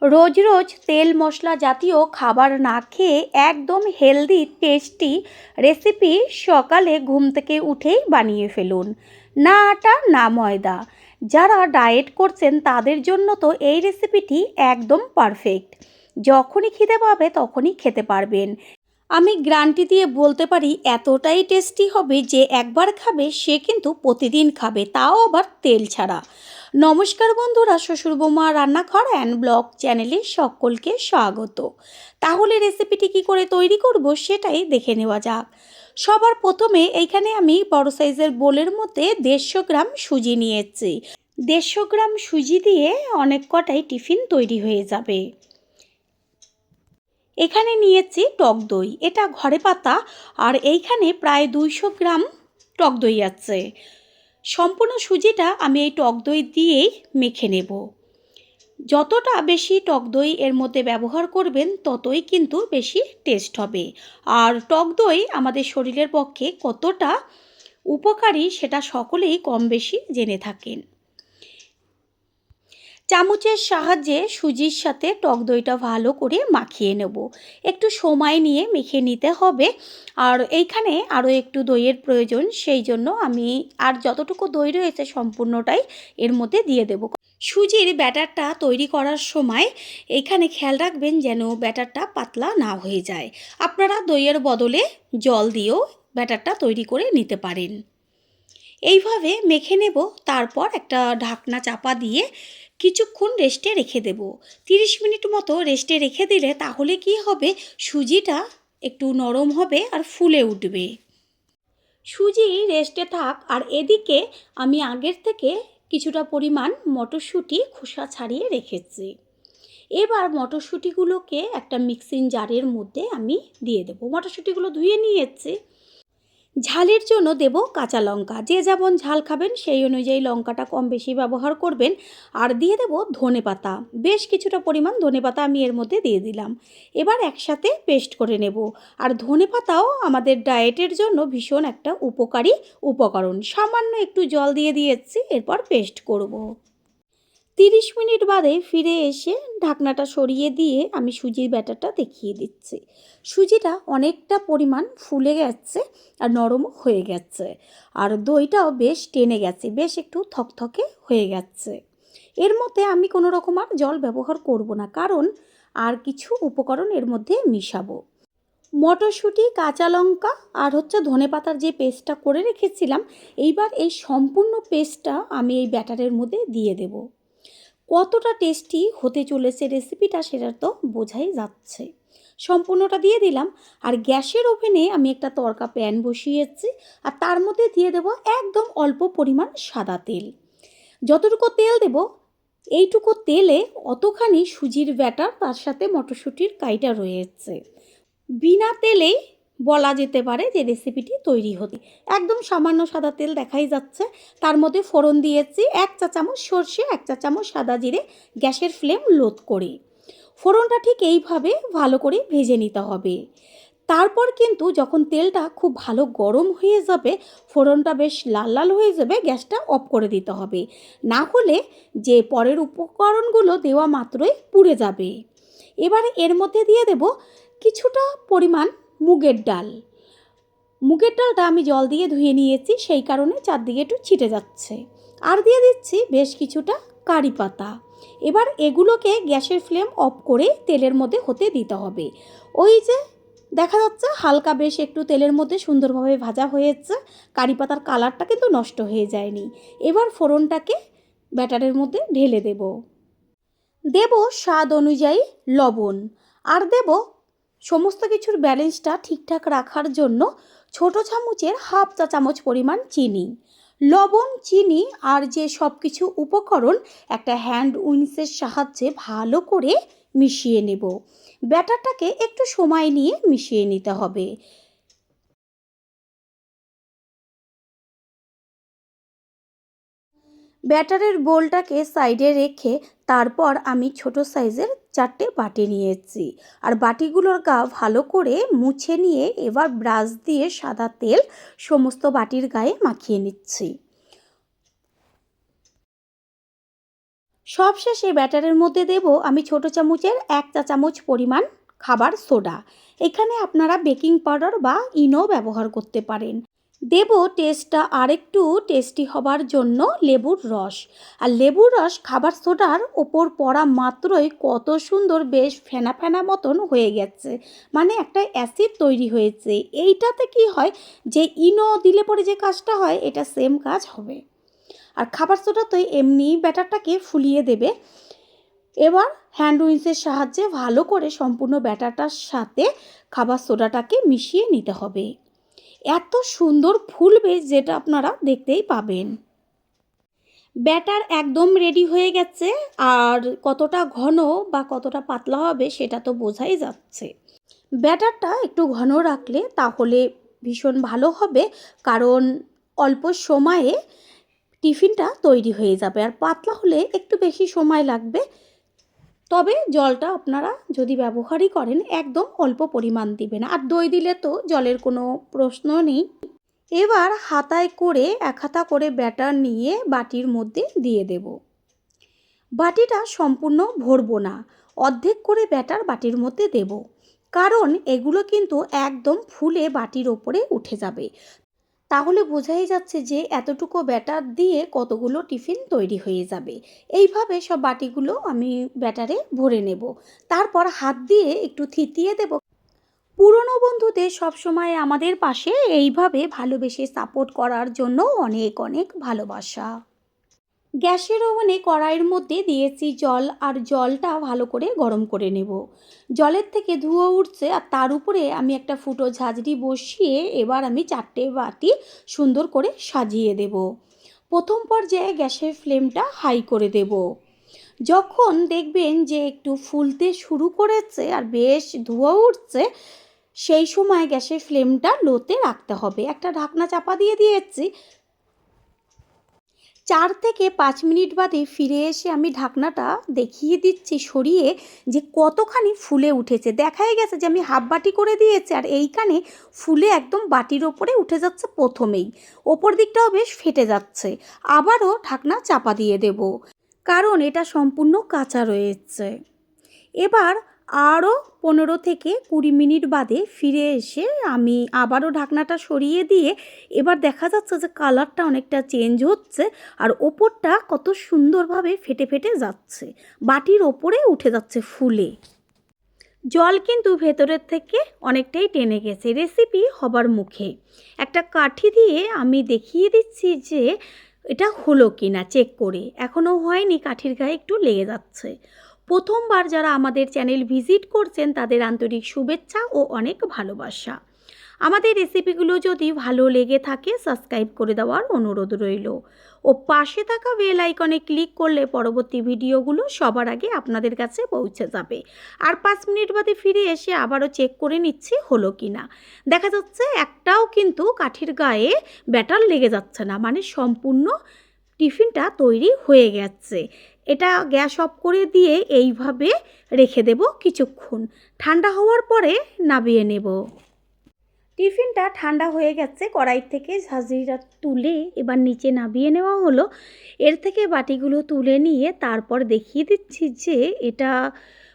রোজ রোজ তেল মশলা জাতীয় খাবার না খেয়ে একদম হেলদি টেস্টি রেসিপি সকালে ঘুম থেকে উঠেই বানিয়ে ফেলুন। না আটা না ময়দা, যারা ডায়েট করছেন তাদের জন্য তো এই রেসিপিটি একদম পারফেক্ট। যখনই খিদে পাবে তখনই খেতে পারবেন। আমি গ্যারান্টি দিয়ে বলতে পারি এতটাই টেস্টি হবে যে একবার খাবে সে কিন্তু প্রতিদিন খাবে, তাও আবার তেল ছাড়া। নমস্কার বন্ধুরা, শ্বশুর বৌমা রান্নাঘর অ্যান্ড ব্লগ চ্যানেলে সকলকে স্বাগত। তাহলে রেসিপিটি কি করে তৈরি করব সেটাই দেখে নেওয়া যাক। সবার প্রথমে এইখানে আমি বড় সাইজের বোলের মধ্যে 150 গ্রাম সুজি নিয়েছি। 150 গ্রাম সুজি দিয়ে অনেক কটাই টিফিন তৈরি হয়ে যাবে। এখানে নিয়েছি টক দই, এটা ঘরে পাতা, আর এইখানে প্রায় 200 গ্রাম টক দই আছে। সম্পূর্ণ সুজিটা আমি এই টক দই দিয়েই মেখে নেব। যতটা বেশি টক দই এর মধ্যে ব্যবহার করবেন ততই কিন্তু বেশি টেস্ট হবে। আর টক দই আমাদের শরীরের পক্ষে কতটা উপকারী সেটা সকলেই কম বেশি জেনে থাকেন। চামচের সাহায্যে সুজির সাথে টক দইটা ভালো করে মাখিয়ে নেব। একটু সময় নিয়ে মেখে নিতে হবে। আর এইখানে আরও একটু দইয়ের প্রয়োজন, সেই জন্য আমি আর যতটুকু দই রয়েছে সম্পূর্ণটাই এর মধ্যে দিয়ে দেব। সুজির ব্যাটারটা তৈরি করার সময় এইখানে খেয়াল রাখবেন যেন ব্যাটারটা পাতলা না হয়ে যায়। আপনারা দইয়ের বদলে জল দিয়েও ব্যাটারটা তৈরি করে নিতে পারেন। এইভাবে মেখে নেব। তারপর একটা ঢাকনা চাপা দিয়ে কিছুক্ষণ রেস্টে রেখে দেব। 30 মিনিট মতো রেস্টে রেখে দিলে তাহলে কি হবে, সুজিটা একটু নরম হবে আর ফুলে উঠবে। সুজি রেস্টে থাক, আর এদিকে আমি আগের থেকে কিছুটা পরিমাণ মটরশুঁটি খোসা ছাড়িয়ে রেখেছি। এবার মটরশুঁটিগুলোকে একটা মিক্সিং জারের মধ্যে আমি দিয়ে দেবো। মটরশুঁটিগুলো ধুয়ে নিয়েছি। ঝালের জন্য দেব কাঁচা লঙ্কা, যে যেমন ঝাল খাবেন সেই অনুযায়ী লঙ্কাটা কম বেশি ব্যবহার করবেন। আর দিয়ে দেব ধনেপাতা, বেশ কিছুটা পরিমাণ ধনেপাতা আমি এর মধ্যে দিয়ে দিলাম। এবার একসাথে পেস্ট করে নেব। আর ধনেপাতাও আমাদের ডায়েটের জন্য ভীষণ একটা উপকারী উপকরণ। সামান্য একটু জল দিয়ে দিয়েছি, এরপর পেস্ট করব। 30 মিনিট বাদে ফিরে এসে ঢাকনাটা সরিয়ে দিয়ে আমি সুজির ব্যাটারটা দেখিয়ে দিচ্ছি। সুজিটা অনেকটা পরিমাণ ফুলে গেছে আর নরমও হয়ে গেছে, আর দইটাও বেশ টেনে গেছে, বেশ একটু থকথকে হয়ে গেছে। এর মধ্যে আমি কোনো রকম আর জল ব্যবহার করব না, কারণ আর কিছু উপকরণ এর মধ্যে মিশাবো। মটরশুঁটি, কাঁচা লঙ্কা আর ধনেপাতার যে পেস্টটা করে রেখেছিলাম, এইবার এই সম্পূর্ণ পেস্টটা আমি এই ব্যাটারের মধ্যে দিয়ে দেব। কতটা টেস্টি হতে চলেছে রেসিপিটা সেটা তো বোঝাই যাচ্ছে। সম্পূর্ণটা দিয়ে দিলাম। আর গ্যাসের ওভেনে আমি একটা তড়কা প্যান বসিয়েছি, আর তার মধ্যে দিয়ে দেব একদম অল্প পরিমাণ সাদা তেল। যতটুকু তেল দেব এইটুকু তেলে অতখানি সুজির ব্যাটার, তার সাথে মটরশুঁটির কাইটা রয়েছে। বিনা তেলেই বলা যেতে পারে যে রেসিপিটি তৈরি হতে। একদম সামান্য সাদা তেল দেখাই যাচ্ছে। তার মধ্যে ফোড়ন দিয়েছি 1 চা চামচ সর্ষে, 1 চা চামচ সাদা জিরে, গ্যাসের ফ্লেম লো করে। ফোড়নটা ঠিক এইভাবে ভালো করে ভেজে নিতে হবে। তারপর কিন্তু যখন তেলটা খুব ভালো গরম হয়ে যাবে, ফোড়নটা বেশ লাল লাল হয়ে যাবে, গ্যাসটা অফ করে দিতে হবে। না হলে যে পরের উপকরণগুলো দেওয়া মাত্রই পুড়ে যাবে। এবারে এর মধ্যে দিয়ে দেব কিছুটা পরিমাণ মুগের ডাল। মুগের ডালটা আমি জল দিয়ে ধুয়ে নিয়েছি, সেই কারণে চারদিকে একটু ছিটে যাচ্ছে। আর দিয়ে দিচ্ছি বেশ কিছুটা কারি পাতা। এবার এগুলোকে গ্যাসের ফ্লেম অফ করে তেলের মধ্যে হতে দিতে হবে। ওই যে দেখা যাচ্ছে হালকা বেশ একটু তেলের মধ্যে সুন্দরভাবে ভাজা হয়েছে, কারি পাতার কালারটা কিন্তু নষ্ট হয়ে যায়নি। এবার ফোড়নটাকে ব্যাটারের মধ্যে ঢেলে দেব। দেব স্বাদ অনুযায়ী লবণ, আর দেব সমস্ত কিছুর ব্যালেন্সটা ঠিকঠাক রাখার জন্য ছোটো চামচের হাফ চা চামচ পরিমাণ চিনি। লবণ, চিনি আর যে সব কিছু উপকরণ একটা হ্যান্ড উইন্সের সাহায্যে ভালো করে মিশিয়ে নেব। ব্যাটারটাকে একটু সময় নিয়ে মিশিয়ে নিতে হবে। ব্যাটারের বোলটাকে সাইডে রেখে তারপর আমি ছোট সাইজের 4টে বাটি নিয়েছি। আর বাটিগুলোর গা ভালো করে মুছে নিয়ে এবার ব্রাশ দিয়ে সাদা তেল সমস্ত বাটির গায়ে মাখিয়ে নিচ্ছি। সবশেষে ব্যাটারের মধ্যে দেব আমি ছোট চামচের 1 চা চামচ পরিমাণ খাবার সোডা। এখানে আপনারা বেকিং পাউডার বা ইনো ব্যবহার করতে পারেন। দেব টেস্টটা আরেকটু টেস্টি হবার জন্য লেবুর রস। আর লেবুর রস খাবার সোডার ওপর পড়া মাত্রই কত সুন্দর বেশ ফেনা ফেনা মতন হয়ে গেছে, মানে একটা অ্যাসিড তৈরি হয়েছে। এইটাতে কি হয় যে ইনো দিলে পরে যে কাজটা হয় এটা সেম কাজ হবে। আর খাবার সোডা তো এমনি ব্যাটারটাকে ফুলিয়ে দেবে। এবার হ্যান্ড উইন্সের সাহায্যে ভালো করে সম্পূর্ণ ব্যাটারটার সাথে খাবার সোডাটাকে মিশিয়ে নিতে হবে। এত সুন্দর ফুলবে যেটা আপনারা দেখতেই পাবেন। ব্যাটার একদম রেডি হয়ে গেছে, আর কতটা ঘন বা কতটা পাতলা হবে সেটা তো বোঝাই যাচ্ছে। ব্যাটারটা একটু ঘন রাখলে তাহলে ভীষণ ভালো হবে, কারণ অল্প সময়ে টিফিনটা তৈরি হয়ে যাবে। আর পাতলা হলে একটু বেশি সময় লাগবে। তবে জলটা আপনারা যদি ব্যবহারই করেন একদম অল্প পরিমাণ দিবেন, আর দই দিলে তো জলের কোনো প্রশ্ন নেই। এবার হাতায় করে 1 হাতা করে ব্যাটার নিয়ে বাটির মধ্যে দিয়ে দেব। বাটিটা সম্পূর্ণ ভরবো না, অর্ধেক করে ব্যাটার বাটির মধ্যে দেব, কারণ এগুলো কিন্তু একদম ফুলে বাটির ওপরে উঠে যাবে। তাহলে বোঝাই যাচ্ছে যে এতটুকু ব্যাটার দিয়ে কতগুলো টিফিন তৈরি হয়ে যাবে। এইভাবে সব বাটিগুলো আমি ব্যাটারে ভরে নেব। তারপর হাত দিয়ে একটু থিতিয়ে দেব। পুরনো বন্ধুদের সবসময় আমাদের পাশে এইভাবে ভালোবেসে সাপোর্ট করার জন্য অনেক অনেক ভালোবাসা। গ্যাসের ওভেনে কড়াইয়ের মধ্যে দিয়েছি জল, আর জলটা ভালো করে গরম করে নেব। জলের থেকে ধোঁয়া উঠছে, আর তার উপরে আমি একটা ফুটো ঝাঁঝরি বসিয়ে এবার আমি 4টে বাটি সুন্দর করে সাজিয়ে দেব। প্রথম পর্যায়ে গ্যাসের ফ্লেমটা হাই করে দেব। যখন দেখবেন যে একটু ফুলতে শুরু করেছে আর বেশ ধোঁয়া উঠছে, সেই সময় গ্যাসের ফ্লেমটা লোতে রাখতে হবে। একটা ঢাকনা চাপা দিয়ে দিয়েছি। 4 থেকে 5 মিনিট বাদে ফিরে এসে আমি ঢাকনাটা দেখিয়ে দিচ্ছি সরিয়ে যে কতখানি ফুলে উঠেছে। দেখাই গেছে যে আমি হাফ বাটি করে দিয়েছি, আর এইখানে ফুলে একদম বাটির ওপরে উঠে যাচ্ছে প্রথমেই। ওপর দিকটাও বেশ ফেটে যাচ্ছে। আবারও ঢাকনা চাপা দিয়ে দেব, কারণ এটা সম্পূর্ণ কাঁচা রয়েছে। এবার আরও 15 থেকে 20 মিনিট বাদে ফিরে এসে আমি আবারও ঢাকনাটা সরিয়ে দিয়ে এবার দেখা যাচ্ছে যে কালারটা অনেকটা চেঞ্জ হচ্ছে, আর ওপরটা কত সুন্দরভাবে ফেটে ফেটে যাচ্ছে, বাটির ওপরে উঠে যাচ্ছে ফুলে। জল কিন্তু ভেতরের থেকে অনেকটাই টেনে গেছে, রেসিপি হবার মুখে। একটা কাঠি দিয়ে আমি দেখিয়ে দিচ্ছি যে এটা হলো কি না চেক করে। এখনও হয়নি, কাঠির গায়ে একটু লেগে যাচ্ছে। প্রথমবার যারা আমাদের চ্যানেল ভিজিট করছেন তাদের আন্তরিক শুভেচ্ছা ও অনেক ভালোবাসা। আমাদের রেসিপিগুলো যদি ভালো লেগে থাকে সাবস্ক্রাইব করে দেওয়ার অনুরোধ রইল, ও পাশে থাকা বেল আইকনে ক্লিক করলে পরবর্তী ভিডিওগুলো সবার আগে আপনাদের কাছে পৌঁছে যাবে। আর 5 মিনিট বাদে ফিরে এসে আবারও চেক করে নিচ্ছি হলো কি না। দেখা যাচ্ছে একটাও কিন্তু কাঠির গায়ে ব্যাটার লেগে যাচ্ছে না, মানে সম্পূর্ণ টিফিনটা তৈরি হয়ে গেছে। এটা গ্যাস অফ করে দিয়ে এইভাবে রেখে দেব কিছুক্ষণ। ঠান্ডা হওয়ার পরে নামিয়ে নেব। টিফিনটা ঠান্ডা হয়ে গেছে, কড়াই থেকে ঝাঁঝরিটা তুলে এবার নিচে নামিয়ে নেওয়া হলো। এর থেকে বাটিগুলো তুলে নিয়ে তারপর দেখিয়ে দিচ্ছি যে এটা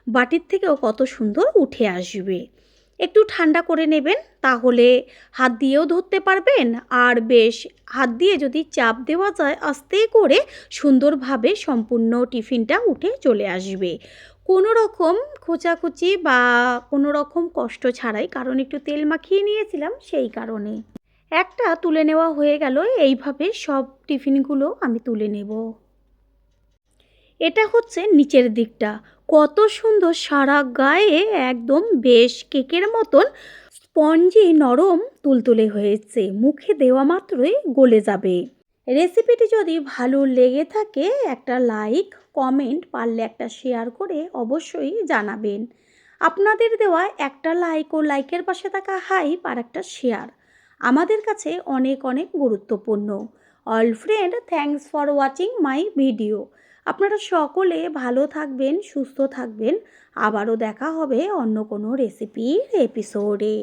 বাটির থেকেও কত সুন্দর উঠে আসবে। একটু ঠান্ডা করে নেবেন, তাহলে হাত দিয়েও ধরতে পারবেন, আর বেশ হাত দিয়ে যদি চাপ দেওয়া যায় আস্তে করে সুন্দরভাবে সম্পূর্ণ টিফিনটা উঠে চলে আসবে, কোনো রকম খোঁচাখুচি বা কোনো রকম কষ্ট ছাড়াই, কারণ একটু তেল মাখিয়ে নিয়েছিলাম সেই কারণে। একটা তুলে নেওয়া হয়ে গেল। এইভাবে সব টিফিনগুলো আমি তুলে নেব। এটা হচ্ছে নিচের দিকটা, কত সুন্দর সারা গায়ে একদম বেশ কেকের মতন স্পঞ্জি নরম তুলতুলে হয়েছে, মুখে দেওয়া মাত্রই গলে যাবে। রেসিপিটি যদি ভালো লেগে থাকে একটা লাইক, কমেন্ট, পারলে একটা শেয়ার করে অবশ্যই জানাবেন। আপনাদের দেওয়া একটা লাইক ও লাইকের পাশে থাকা হাইপ আর একটা শেয়ার আমাদের কাছে অনেক অনেক গুরুত্বপূর্ণ। All friend, thanks for watching my video. আপনারা সকলে ভালো থাকবেন, সুস্থ থাকবেন। আবারও দেখা হবে অন্য কোনো রেসিপির এপিসোডে।